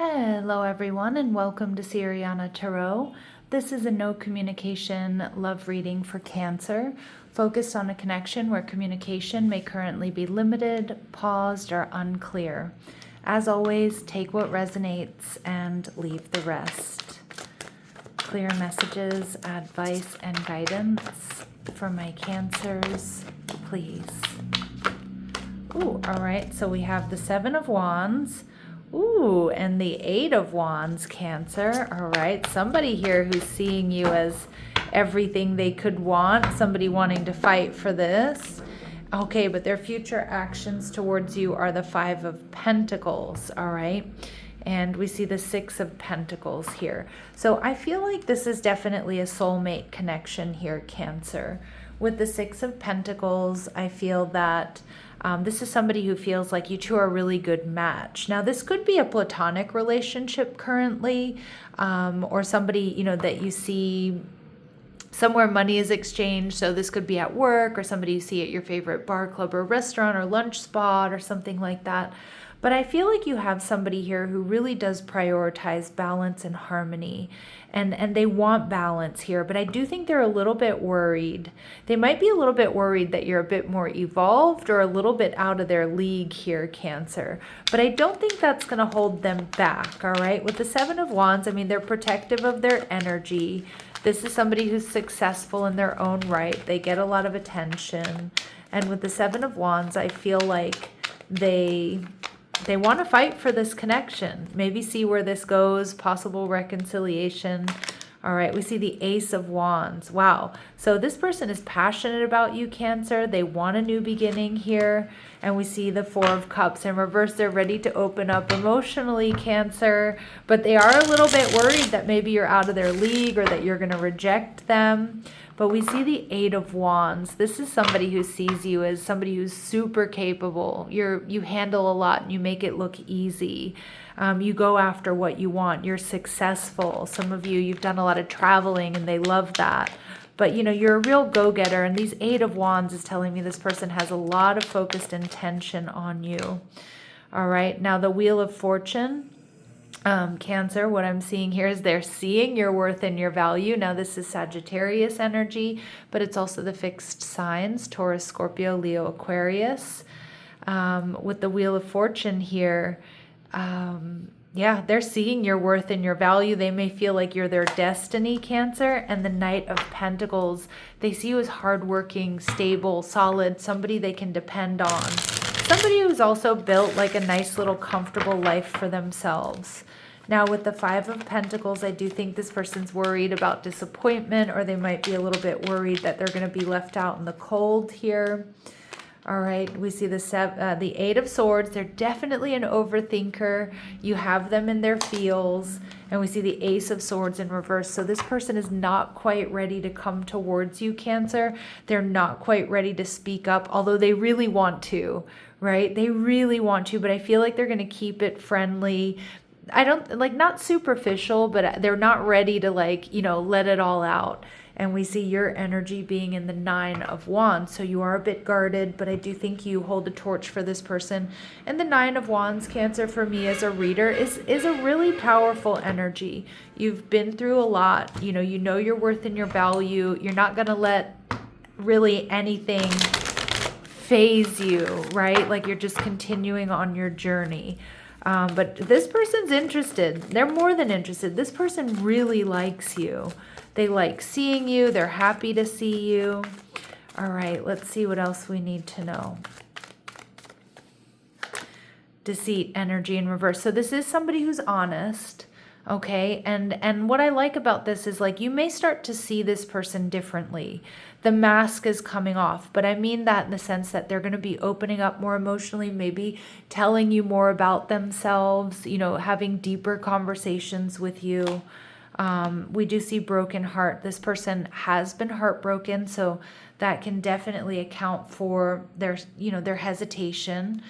Hello everyone and welcome to Siriana Tarot. This is a no communication love reading for Cancer, focused on a connection where communication may currently be limited, paused, or unclear. As always, take what resonates and leave the rest. Clear messages, advice, and guidance for my Cancers, please. Ooh, all right, so we have the Seven of Wands. Ooh, and the Eight of Wands, Cancer. All right, somebody here who's seeing you as everything they could want, somebody wanting to fight for this. Okay, but their future actions towards you are the Five of Pentacles, all right? And we see the Six of Pentacles here. So I feel like this is definitely a soulmate connection here, Cancer. With the Six of Pentacles, I feel that this is somebody who feels like you two are a really good match. Now, this could be a platonic relationship currently, or somebody, you know, that you see somewhere money is exchanged. So this could be at work, or somebody you see at your favorite bar, club, or restaurant, or lunch spot, or something like that. But I feel like you have somebody here who really does prioritize balance and harmony, and they want balance here. But I do think they're a little bit worried. They might be a little bit worried that you're a bit more evolved or a little bit out of their league here, Cancer. But I don't think that's going to hold them back, all right? With the Seven of Wands, I mean, they're protective of their energy. This is somebody who's successful in their own right. They get a lot of attention. And with the Seven of Wands, I feel like they want to fight for this connection. Maybe see where this goes, possible reconciliation. All right, we see the Ace of Wands. Wow. So this person is passionate about you, Cancer. They want a new beginning here. And we see the Four of Cups in reverse. They're ready to open up emotionally, Cancer. But they are a little bit worried that maybe you're out of their league or that you're going to reject them. But we see the Eight of Wands. This is somebody who sees you as somebody who's super capable. You handle a lot and you make it look easy. You go after what you want. You're successful. Some of you, you've done a lot of traveling and they love that. But, you know, you're a real go-getter. And these Eight of Wands is telling me this person has a lot of focused intention on you. All right. Now, the Wheel of Fortune. Cancer, what I'm seeing here is they're seeing your worth and your value. Now, this is Sagittarius energy, but it's also the fixed signs, Taurus, Scorpio, Leo, Aquarius. With the Wheel of Fortune here, yeah, they're seeing your worth and your value. They may feel like you're their destiny, Cancer. And the Knight of Pentacles, they see you as hardworking, stable, solid, somebody they can depend on. Somebody who's also built like a nice little comfortable life for themselves. Now with the Five of Pentacles, I do think this person's worried about disappointment, or they might be a little bit worried that they're going to be left out in the cold here. All right, we see the Eight of Swords. They're definitely an overthinker. You have them in their feels. And we see the Ace of Swords in reverse. So this person is not quite ready to come towards you, Cancer. They're not quite ready to speak up, although they really want to, right? They really want to, but I feel like they're going to keep it friendly. I don't, like, not superficial, but they're not ready to, like, you know, let it all out. And we see your energy being in the Nine of Wands. So you are a bit guarded, but I do think you hold the torch for this person. And the Nine of Wands, Cancer, for me as a reader, is a really powerful energy. You've been through a lot. You know your worth and your value. You're not going to let really anything phase you, right? Like you're just continuing on your journey. But this person's interested. They're more than interested. This person really likes you. They like seeing you. They're happy to see you. All right, let's see what else we need to know. Deceit energy in reverse. So this is somebody who's honest, okay? And what I like about this is, like, you may start to see this person differently. The mask is coming off, but I mean that in the sense that they're going to be opening up more emotionally, maybe telling you more about themselves, you know, having deeper conversations with you. We do see broken heart. This person has been heartbroken, so that can definitely account for their, you know, their hesitation.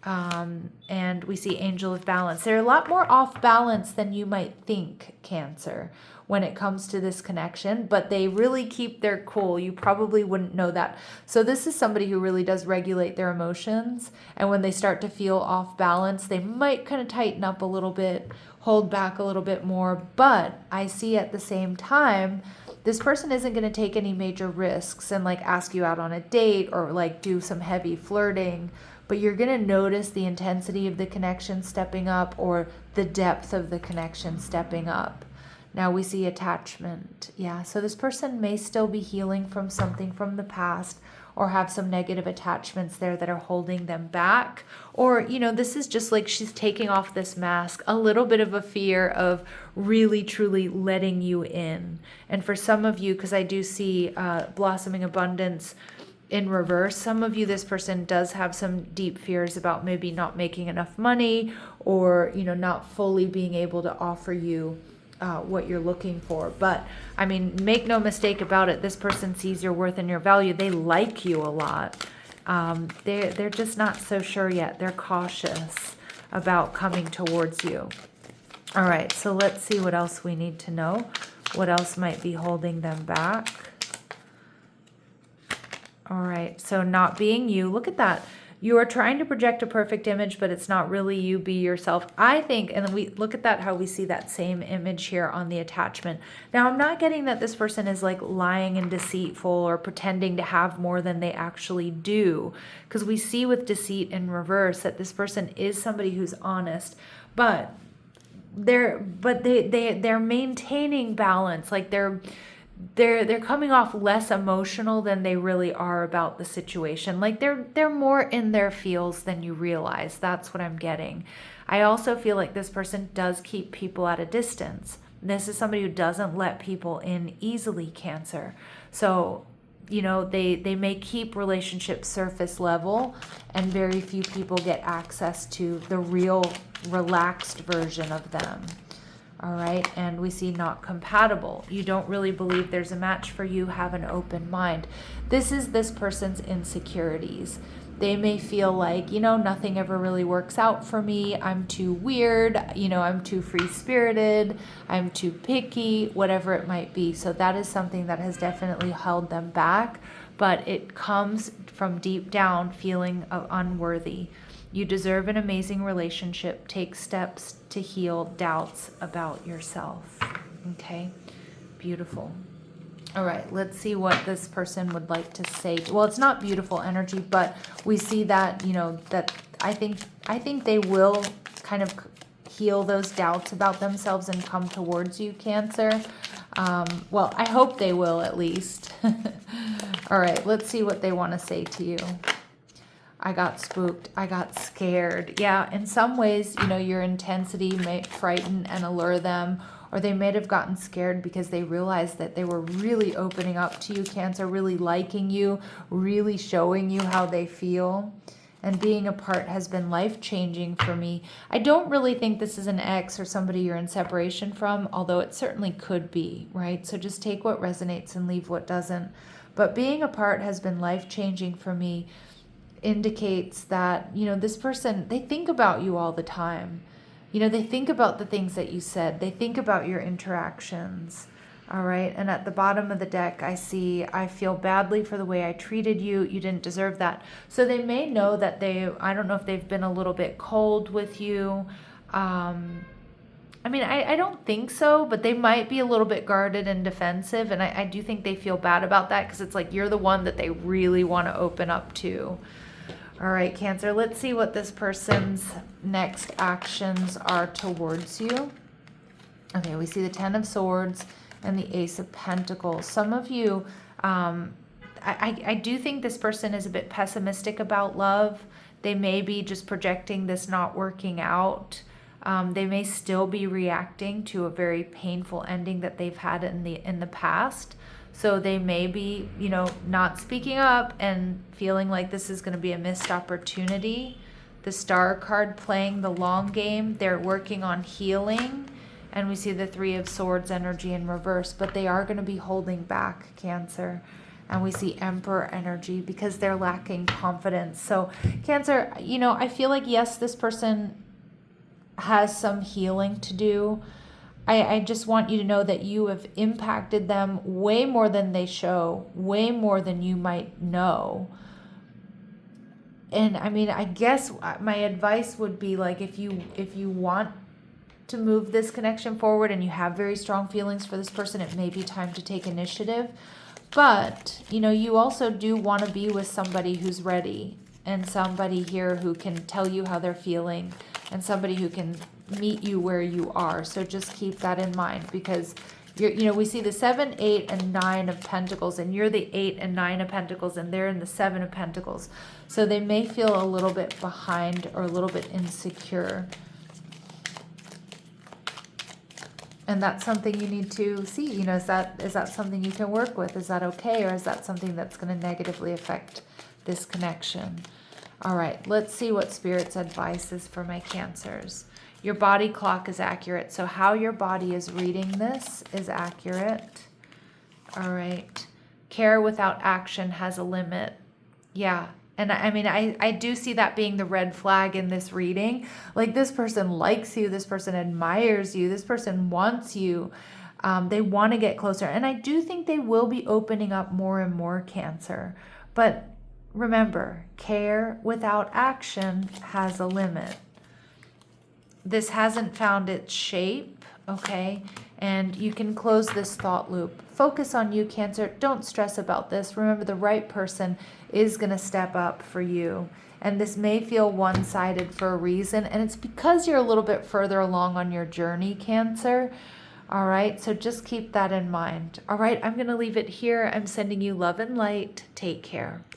And we see Angel of Balance. They're a lot more off balance than you might think, Cancer, when it comes to this connection, but they really keep their cool. You probably wouldn't know that. So this is somebody who really does regulate their emotions. And when they start to feel off balance, they might kind of tighten up a little bit, hold back a little bit more. But I see at the same time, this person isn't going to take any major risks and like ask you out on a date or like do some heavy flirting. But you're going to notice the intensity of the connection stepping up or the depth of the connection stepping up. Now we see attachment. Yeah, so this person may still be healing from something from the past or have some negative attachments there that are holding them back. Or, you know, this is just like she's taking off this mask, a little bit of a fear of really, truly letting you in. And for some of you, because I do see blossoming abundance in reverse, some of you, this person does have some deep fears about maybe not making enough money or, you know, not fully being able to offer you what you're looking for. But I mean, make no mistake about it, this person sees your worth and your value. They like you a lot. They're just not so sure yet. They're cautious about coming towards you. All right, so let's see what else we need to know. What else might be holding them back? All right, so not being you. Look at that. You are trying to project a perfect image, but it's not really you. Be yourself. I think, and then we look at that, how we see that same image here on the attachment. Now, I'm not getting that this person is like lying and deceitful or pretending to have more than they actually do. Because we see with deceit in reverse that this person is somebody who's honest, but they're maintaining balance. Like they're coming off less emotional than they really are about the situation. Like they're more in their feels than you realize. That's what I'm getting. I also feel like this person does keep people at a distance. This is somebody who doesn't let people in easily, Cancer. So, you know, they may keep relationships surface level, and very few people get access to the real relaxed version of them. All right, and we see not compatible. You don't really believe there's a match for you, have an open mind. This is this person's insecurities. They may feel like, you know, nothing ever really works out for me. I'm too weird, you know, I'm too free-spirited, I'm too picky, whatever it might be. So that is something that has definitely held them back, but it comes from deep down feeling of unworthy. You deserve an amazing relationship. Take steps to heal doubts about yourself. Okay, beautiful. All right, let's see what this person would like to say. Well, it's not beautiful energy, but we see that, you know, that I think they will kind of heal those doubts about themselves and come towards you, Cancer. Well, I hope they will at least. All right, let's see what they want to say to you. I got spooked. I got scared. Yeah, in some ways, you know, your intensity may frighten and allure them, or they may have gotten scared because they realized that they were really opening up to you, Cancer, really liking you, really showing you how they feel. And being apart has been life-changing for me. I don't really think this is an ex or somebody you're in separation from, although it certainly could be, right? So just take what resonates and leave what doesn't. But being apart has been life-changing for me. Indicates that, you know, this person, they think about you all the time. You know, they think about the things that you said. They think about your interactions. All right. And at the bottom of the deck, I see, I feel badly for the way I treated you. You didn't deserve that. So they may know that I don't know if they've been a little bit cold with you. I mean, I don't think so, but they might be a little bit guarded and defensive. And I do think they feel bad about that because it's like you're the one that they really want to open up to. All right, Cancer, let's see what this person's next actions are towards you. Okay, we see the Ten of Swords and the Ace of Pentacles. Some of you, I do think this person is a bit pessimistic about love. They may be just projecting this not working out. They may still be reacting to a very painful ending that they've had in the past. So they may be, you know, not speaking up and feeling like this is going to be a missed opportunity. The Star card playing the long game. They're working on healing. And we see the Three of Swords energy in reverse. But they are going to be holding back, Cancer. And we see Emperor energy because they're lacking confidence. So Cancer, you know, I feel like, yes, this person has some healing to do. I just want you to know that you have impacted them way more than they show, way more than you might know. And I mean, I guess my advice would be like, if you want to move this connection forward and you have very strong feelings for this person, it may be time to take initiative. But, you know, you also do want to be with somebody who's ready, and somebody here who can tell you how they're feeling, and somebody who can meet you where you are. So just keep that in mind, because you know, we see the 7, 8, and 9 of Pentacles, and you're the 8 and 9 of Pentacles, and they're in the 7 of Pentacles. So they may feel a little bit behind or a little bit insecure. And that's something you need to see. You know, is that something you can work with? Is that okay? Or is that something that's going to negatively affect this connection? All right, let's see what Spirit's advice is for my Cancers. Your body clock is accurate. So how your body is reading this is accurate. All right. Care without action has a limit. Yeah. And I mean, I do see that being the red flag in this reading. Like, this person likes you. This person admires you. This person wants you. They want to get closer. And I do think they will be opening up more and more, Cancer. But remember, care without action has a limit. This hasn't found its shape, okay? And you can close this thought loop. Focus on you, Cancer. Don't stress about this. Remember, the right person is going to step up for you. And this may feel one-sided for a reason, and it's because you're a little bit further along on your journey, Cancer. All right, so just keep that in mind. All right, I'm going to leave it here. I'm sending you love and light. Take care.